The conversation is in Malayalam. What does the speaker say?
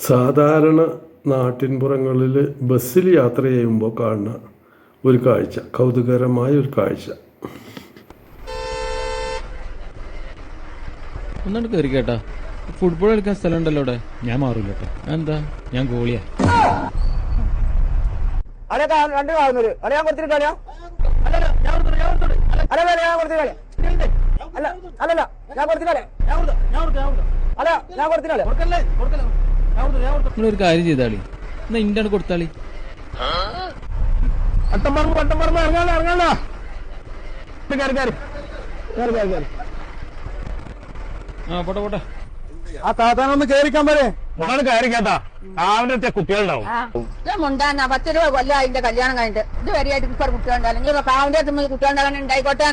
സാധാരണ നാട്ടിൻപുറങ്ങളിൽ ബസ്സിൽ യാത്ര ചെയ്യുമ്പോൾ കാണുന്ന ഒരു കാഴ്ച, കൗതുകരമായ ഒരു കാഴ്ച. ഒന്നാണ്ട് കയറി കേട്ടാ, ഫുട്ബോൾ കളിക്കാൻ സ്ഥലം ഉണ്ടല്ലോ അവിടെ. ഞാൻ മാറൂല കേട്ടോ. എന്താ, ഞാൻ ഗോളിയാ. രണ്ട് കാണുന്നൊരു ഞാൻ കൊടുത്തിട്ട് അല്ലല്ല ഞാൻ കൊടുത്തില്ലേ അല്ല ഞാൻ കൊടുത്തില്ലേ. നിങ്ങളൊരു കാര്യം ചെയ്താളി, എന്നാ ഇൻ്റാണ് കൊടുത്താളി. ആ പോട്ടെ പോട്ടെ. ആ താത്താനൊന്ന് കേറിക്കാൻ പറയേ. കയറിക്കാത്താ അവന്റെ കുട്ടികളുണ്ടാവും. മുണ്ടാന്ന 10 രൂപ കൊല്ലം അതിന്റെ കല്യാണം കഴിഞ്ഞിട്ട് ഇത് വരെയായിട്ട് ഇപ്പൊ കുട്ടികളുണ്ടാവില്ല. കാവിന്റെ കുട്ടികളുണ്ടാകാൻ ഉണ്ടായിക്കോട്ടെ.